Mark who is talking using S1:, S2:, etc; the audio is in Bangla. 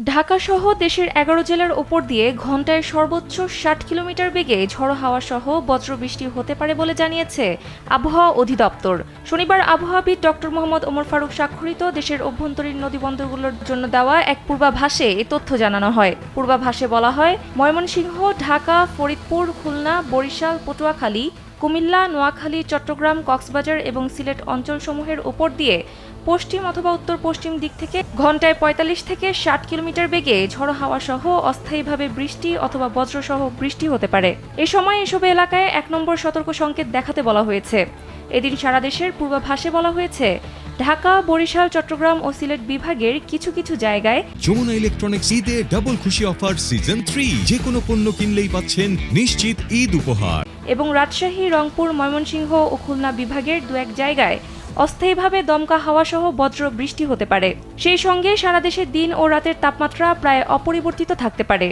S1: ঢাকাসহ দেশের ১১ জেলার ওপর দিয়ে ঘণ্টায় সর্বোচ্চ ৬০ কিলোমিটার বেগে ঝড়ো হাওয়াসহ বজ্রবৃষ্টি হতে পারে বলে জানিয়েছে আবহাওয়া অধিদপ্তর। শনিবার আবহাওয়াবিদ ডক্টর মোহাম্মদ ওমর ফারুক স্বাক্ষরিত দেশের অভ্যন্তরীণ নদীবন্দরগুলোর জন্য দেওয়া এক পূর্বাভাসে এ তথ্য জানানো হয়। পূর্বাভাসে বলা হয়, ময়মনসিংহ, ঢাকা, ফরিদপুর, খুলনা, বরিশাল, পটুয়াখালী, কুমিল্লা, নোয়াখালী, চট্টগ্রাম, কক্সবাজার এবং সিলেট অঞ্চলসমূহের ওপর দিয়ে পশ্চিম অথবা উত্তর পশ্চিম দিক থেকে ঘণ্টায় ৪৫ থেকে ৬০ কিলোমিটার বেগে ঝড়ো হাওয়াসহ অস্থায়ীভাবে বৃষ্টি অথবা বজ্রসহ বৃষ্টি হতে পারে। এ সময় এসব এলাকায় ১ নম্বর সতর্ক সংকেত দেখাতে বলা হয়েছে। এদিন সারা দেশের পূর্বাভাসে বলা হয়েছে, ঢাকা, বরিশাল, চট্টগ্রাম ও সিলেট বিভাগের কিছু কিছু জায়গায়
S2: যমুনা ইলেকট্রনিক্স ঈদে ডাবল খুশি অফার সিজন 3, যে কোনো পণ্য কিনলেই পাচ্ছেন নিশ্চিত ঈদ উপহার।
S1: এবং রাজশাহী, রংপুর, ময়মনসিংহ ও খুলনা বিভাগের দু-এক জায়গায় অস্থায়ীভাবে দমকা হাওয়াসহ বজ্র বৃষ্টি হতে পারে। সেই সঙ্গে সারা দেশে দিন ও রাতের তাপমাত্রা প্রায় অপরিবর্তিত থাকতে পারে।